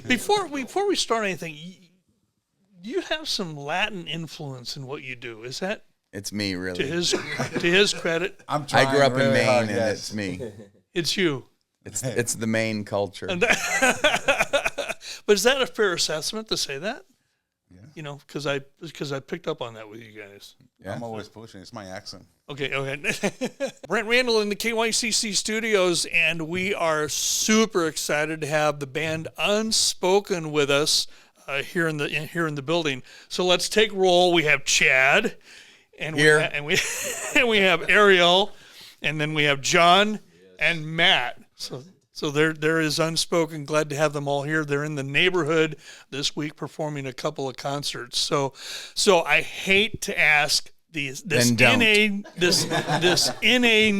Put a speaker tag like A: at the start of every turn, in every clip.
A: Before we start anything, you have some Latin influence in what you do. Is that?
B: It's me, really.
A: To his credit,
B: I grew up in Maine, and it's me.
A: It's you.
B: It's the Maine culture.
A: But is that a fair assessment to say that?
C: Yeah.
A: You know, because I picked up on that with you guys.
C: Yeah. I'm always pushing. It's my accent.
A: Okay. Brent Randall in the KYCC studios, and we are super excited to have the band Unspoken with us here in the building. So let's take roll. We have Chad, and we have Ariel, and then we have John and Matt. So there is Unspoken. Glad to have them all here. They're in the neighborhood this week performing a couple of concerts. So I hate to ask this inane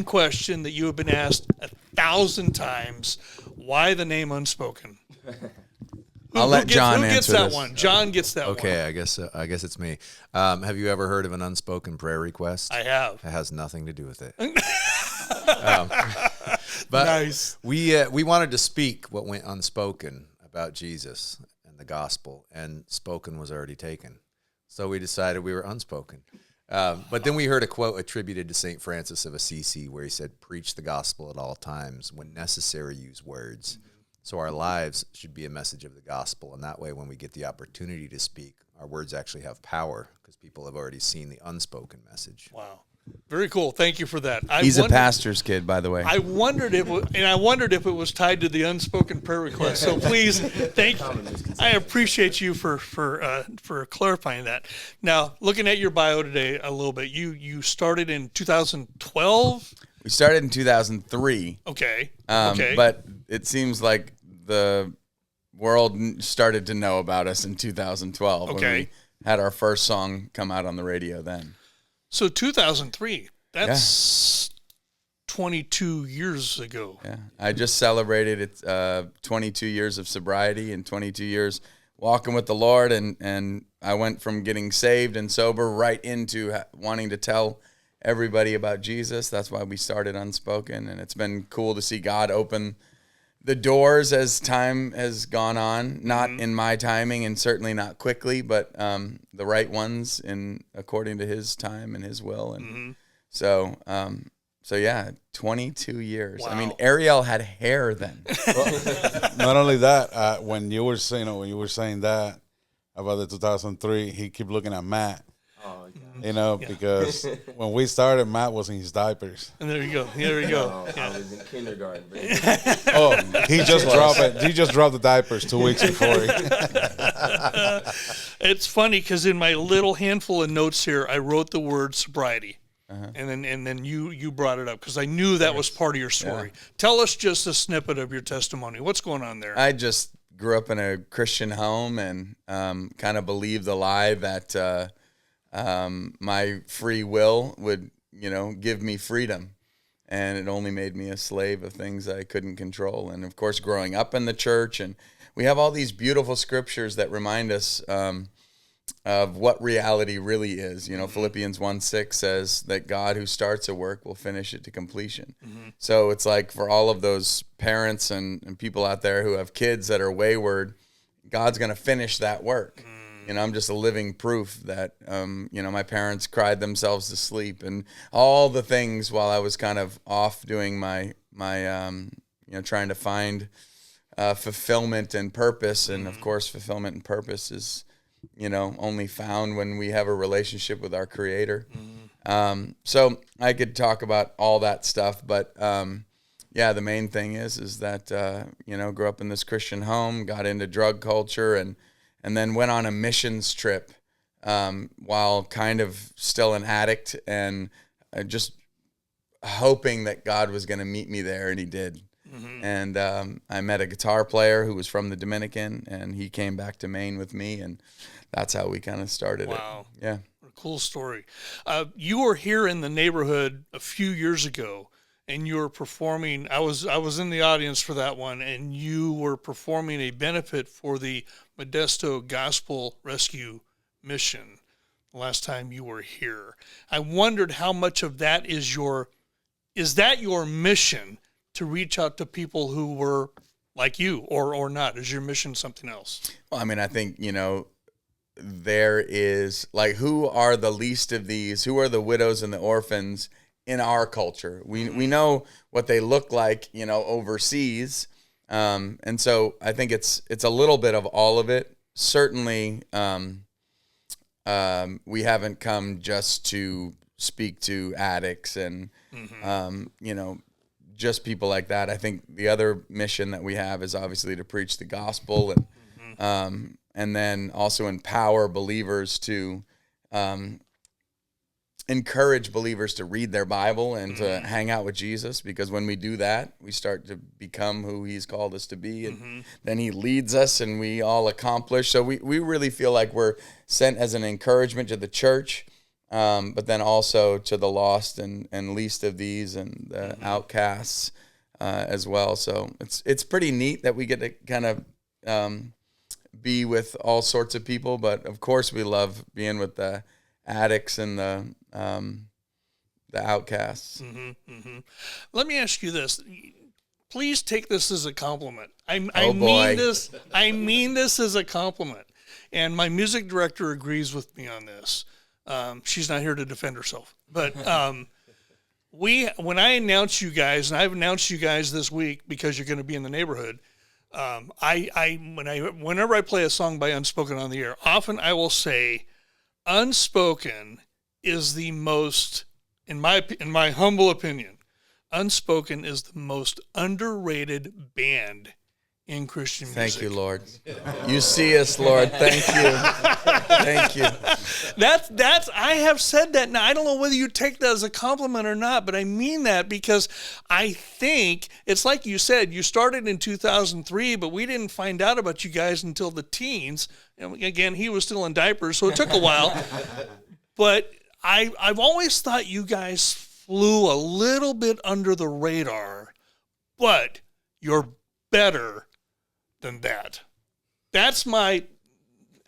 A: question that you have been asked 1,000 times. Why the name Unspoken?
B: I'll let John answer
A: gets that
B: this.
A: one? John gets that one.
D: Okay, I guess it's me. Have you ever heard of an unspoken prayer request?
A: I have.
D: It has nothing to do with it.
A: But nice.
D: We wanted to speak what went unspoken about Jesus and the gospel, and spoken was already taken. So we decided we were unspoken. But then we heard a quote attributed to St. Francis of Assisi where he said, "Preach the gospel at all times. When necessary, use words." So our lives should be a message of the gospel, and that way when we get the opportunity to speak, our words actually have power because people have already seen the unspoken message.
A: Wow. Very cool. Thank you for that.
B: He's a pastor's kid, by the way.
A: I wondered if it was tied to the unspoken prayer request. So please, thank you. I appreciate you for clarifying that. Now, looking at your bio today a little bit, you started in 2012.
B: We started in 2003.
A: Okay.
B: But it seems like the world started to know about us in 2012.
A: Okay.
B: When we had our first song come out on the radio then.
A: So 2003, that's 22 years ago.
B: Yeah, I just celebrated 22 years of sobriety and 22 years walking with the Lord, and I went from getting saved and sober right into wanting to tell everybody about Jesus. That's why we started Unspoken, and it's been cool to see God open the doors as time has gone on, not in my timing and certainly not quickly, but the right ones according to His time and His will. And so yeah, 22 years.
A: Wow.
B: I mean, Ariel had hair then.
C: Well, not only that, when you were saying that about the 2003, he kept looking at Matt.
E: Oh, yeah.
C: Because when we started, Matt was in his diapers.
A: And there you go.
E: Oh, I was in kindergarten, baby.
C: He just dropped it. He just dropped the diapers 2 weeks before.
A: It's funny because in my little handful of notes here, I wrote the word sobriety. And then you brought it up because I knew that was part of your story. Yeah. Tell us just a snippet of your testimony. What's going on there?
B: I just grew up in a Christian home and kind of believed the lie that my free will would, give me freedom. And it only made me a slave of things I couldn't control. And, of course, growing up in the church, and we have all these beautiful scriptures that remind us of what reality really is. Philippians 1:6 says that God who starts a work will finish it to completion. So it's like for all of those parents and people out there who have kids that are wayward, God's going to finish that work. I'm just a living proof that, my parents cried themselves to sleep and all the things while I was kind of off doing my trying to find fulfillment and purpose. And of course, fulfillment and purpose is, only found when we have a relationship with our Creator. So I could talk about all that stuff, but the main thing is that, grew up in this Christian home, got into drug culture and then went on a missions trip while kind of still an addict and just hoping that God was going to meet me there, and He did. And I met a guitar player who was from the Dominican, and he came back to Maine with me, and that's how we kind of started it.
A: Wow.
B: Yeah.
A: What a cool story. You were here in the neighborhood a few years ago, and you were performing. I was in the audience for that one, and you were performing a benefit for the Modesto Gospel Rescue Mission the last time you were here. I wondered how much of that is that your mission to reach out to people who were like you, or not? Is your mission something else?
B: Well, I mean, I think, there is, like, who are the least of these? Who are the widows and the orphans in our culture? We know what they look like, overseas. And so I think it's a little bit of all of it. Certainly, we haven't come just to speak to addicts and, just people like that. I think the other mission that we have is obviously to preach the gospel and then also empower believers to encourage believers to read their Bible and to hang out with Jesus, because when we do that, we start to become who he's called us to be, and then he leads us and we all accomplish. So we really feel like we're sent as an encouragement to the church, but then also to the lost and least of these and the outcasts as well. So it's pretty neat that we get to kind of be with all sorts of people, but of course we love being with the addicts and the outcasts.
A: Let me ask you this. Please take this as a compliment. I mean this as a compliment. And my music director agrees with me on this. She's not here to defend herself, but when I announce you guys, and I've announced you guys this week because you're going to be in the neighborhood. Whenever I play a song by Unspoken on the air, often I will say, Unspoken is the most, in my humble opinion, Unspoken is the most underrated band in Christian music.
B: Thank you, Lord. You see us, Lord. Thank you. Thank you.
A: That's I have said that. Now, I don't know whether you take that as a compliment or not, but I mean that because I think it's like you said, you started in 2003, but we didn't find out about you guys until the teens. And again, he was still in diapers, so it took a while. But I've always thought you guys flew a little bit under the radar, but you're better than that. That's my.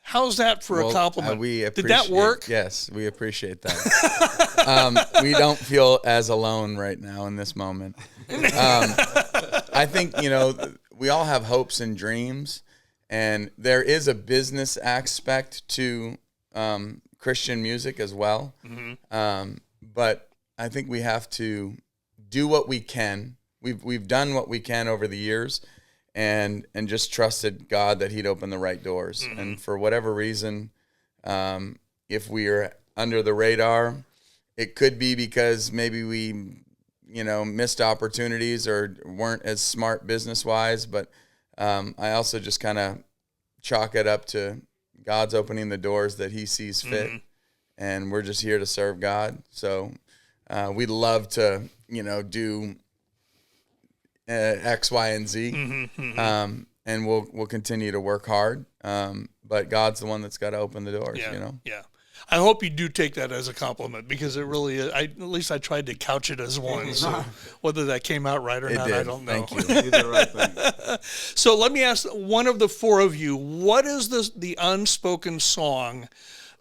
A: How's that for a compliment? Did that work?
B: Yes, we appreciate that. We don't feel as alone right now in this moment. I think, we all have hopes and dreams, and there is a business aspect to Christian music as well. But I think we have to do what we can. We've done what we can over the years, and just trusted God that he'd open the right doors. And for whatever reason, if we are under the radar, it could be because maybe we, missed opportunities or weren't as smart business-wise. But I also just kind of chalk it up to God's opening the doors that he sees fit. And we're just here to serve God. So we'd love to, do X, Y, and Z, and we'll continue to work hard. But God's the one that's got to open the doors.
A: Yeah. I hope you do take that as a compliment, because it really is. At least I tried to couch it as one. So whether that came out right or not, I don't know.
B: Thank you.
C: You did the right thing.
A: So let me ask one of the four of you: what is the unspoken song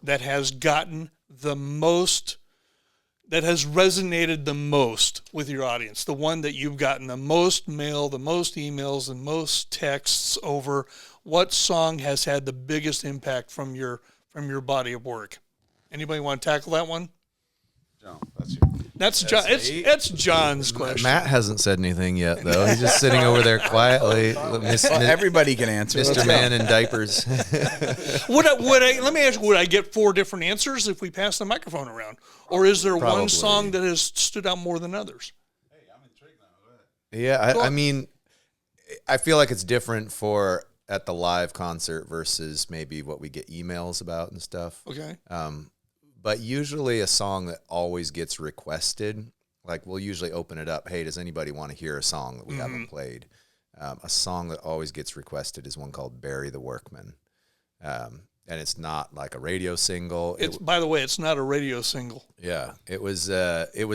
A: that has gotten the most? That has resonated the most with your audience, the one that you've gotten the most mail, the most emails, and most texts over? What song has had the biggest impact from your body of work? Anybody want to tackle that one?
C: John, that's you.
A: That's John. It's John's question.
D: Matt hasn't said anything yet, though. He's just sitting over there quietly.
B: Everybody can answer.
D: Mr. Man in diapers.
A: Let me ask you, would I get four different answers if we pass the microphone around? Or is there
D: Probably.
A: one song that has stood out more than others?
C: Hey, I'm intrigued now. Go ahead.
D: Yeah, I mean, I feel like it's different for at the live concert versus maybe what we get emails about and stuff.
A: Okay.
D: But usually a song that always gets requested, like we'll usually open it up. Hey, does anybody want to hear a song that we haven't played? A song that always gets requested is one called "Bury the Workman," and it's not like a radio single.
A: By the way, it's not a radio single.
D: Yeah, it was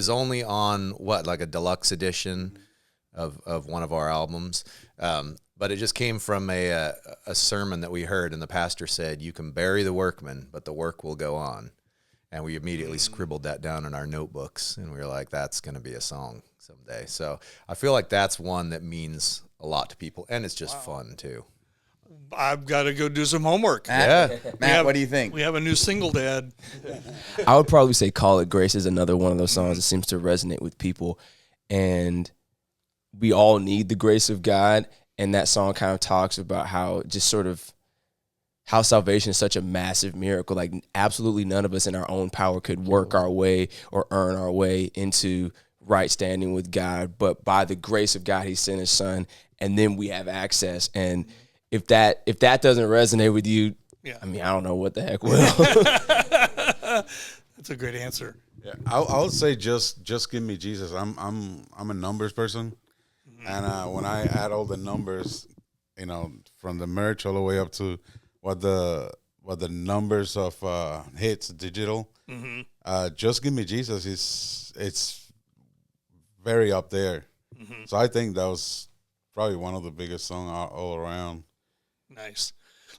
D: only on like a deluxe edition of one of our albums. But it just came from a sermon that we heard, and the pastor said, "You can bury the workman, but the work will go on." And we immediately scribbled that down in our notebooks, and we were like, that's going to be a song someday. So I feel like that's one that means a lot to people, and it's just fun too.
A: I've got to go do some homework.
B: Matt, what do you think?
A: We have a new single, Dad.
F: I would probably say Call It Grace is another one of those songs that seems to resonate with people. And we all need the grace of God. And that song kind of talks about how just sort of how salvation is such a massive miracle. Like absolutely none of us in our own power could work our way or earn our way into right standing with God. But by the grace of God, he sent his son. And then we have access. And if that doesn't resonate with you, I mean, I don't know what the heck will.
A: That's a great answer.
C: Yeah, I would say just give me Jesus. I'm a numbers person, and when I add all the numbers, from the merch all the way up to what the numbers of hits digital, just give me Jesus. It's very up there. So I think that was probably one of the biggest songs all around.
A: Nice.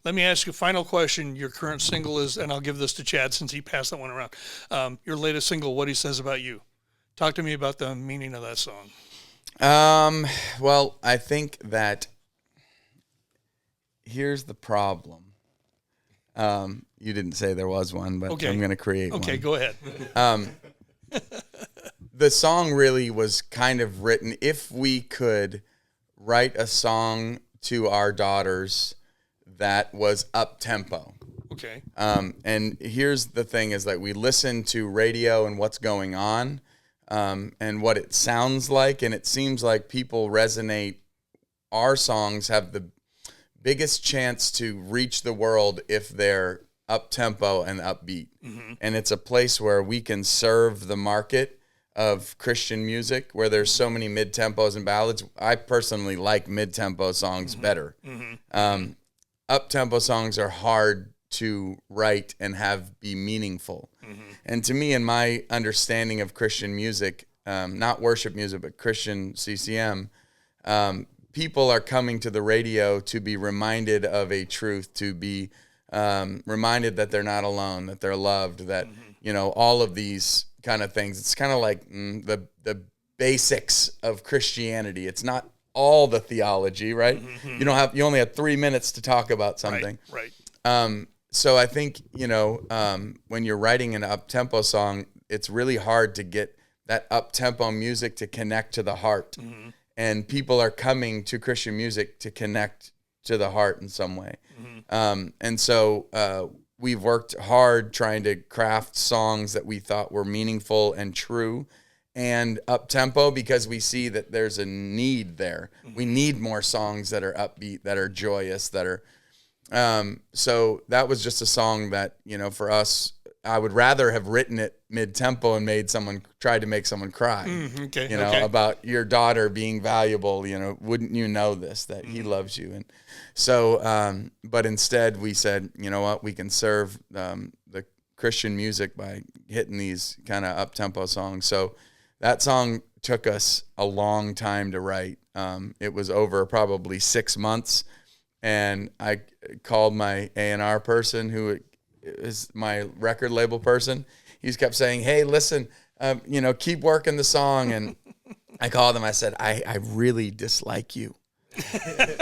A: Let me ask you a final question. Your current single is, and I'll give this to Chad since he passed that one around. Your latest single, What He Says About You. Talk to me about the meaning of that song.
B: Well, I think that here's the problem. You didn't say there was one, but I'm going to create one.
A: Okay, go ahead.
B: The song really was kind of written, if we could write a song to our daughters that was up tempo.
A: Okay.
B: And here's the thing is that we listen to radio and what's going on, and what it sounds like. And it seems like people resonate. Our songs have the biggest chance to reach the world if they're up tempo and upbeat. And it's a place where we can serve the market of Christian music, where there's so many mid-tempos and ballads. I personally like mid-tempo songs better. Up-tempo songs are hard to write and have be meaningful. And to me, in my understanding of Christian music, not worship music, but Christian CCM, people are coming to the radio to be reminded of a truth, to be reminded that they're not alone, that they're loved, that, all of these kind of things. It's kind of like the basics of Christianity. It's not all the theology, right? You only have 3 minutes to talk about something.
A: Right.
B: So I think, when you're writing an up-tempo song, it's really hard to get that up-tempo music to connect to the heart. And people are coming to Christian music to connect to the heart in some way. And so we've worked hard trying to craft songs that we thought were meaningful and true and up-tempo, because we see that there's a need there. We need more songs that are upbeat, that are joyous, that are... So that was just a song that, for us, I would rather have written it mid-tempo and tried to make someone cry. About your daughter being valuable, wouldn't you know this, that he loves you? And so, but instead we said, you know what, we can serve the Christian music by hitting these kind of up-tempo songs. So that song took us a long time to write. It was over probably 6 months, and I called my A&R person, who is my record label person. He's kept saying, hey, listen, keep working the song. And I called him. I said, I really dislike you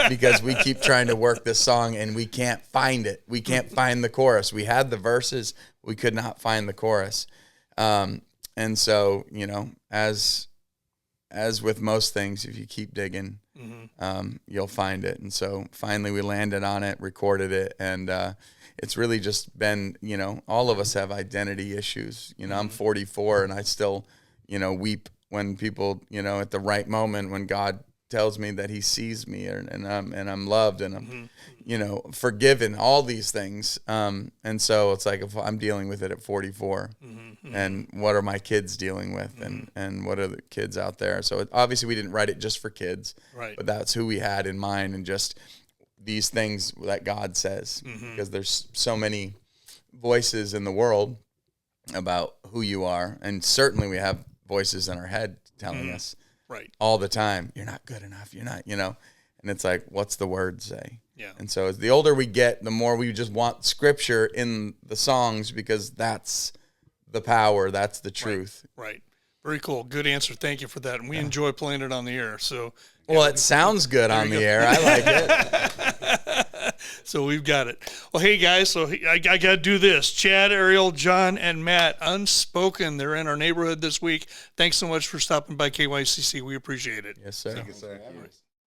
B: because we keep trying to work this song and we can't find it. We can't find the chorus. We had the verses. We could not find the chorus. And so, as with most things, if you keep digging, you'll find it. And so finally we landed on it, recorded it, and it's really just been, all of us have identity issues. I'm 44 and I still, weep when people, at the right moment when God tells me that he sees me and I'm loved and I'm, forgiven, all these things. And so it's like, if I'm dealing with it at 44 and what are my kids dealing with and what are the kids out there? So obviously we didn't write it just for kids,
A: right?
B: But that's who we had in mind, and just these things that God says, because there's so many voices in the world about who you are. And certainly we have voices in our head telling us all the time, you're not good enough. You're not, and it's like, what's the word say?
A: Yeah.
B: And so as the older we get, the more we just want scripture in the songs, because that's the power. That's the truth.
A: Right. Very cool. Good answer. Thank you for that. And we enjoy playing it on the air. So,
B: Well, it sounds good on the air. I like it.
A: so we've got it. Well, hey guys, so I got to do this. Chad, Ariel, John, and Matt, Unspoken. They're in our neighborhood this week. Thanks so much for stopping by KYCC. We appreciate it.
B: Yes, sir.
C: Thank you, sir.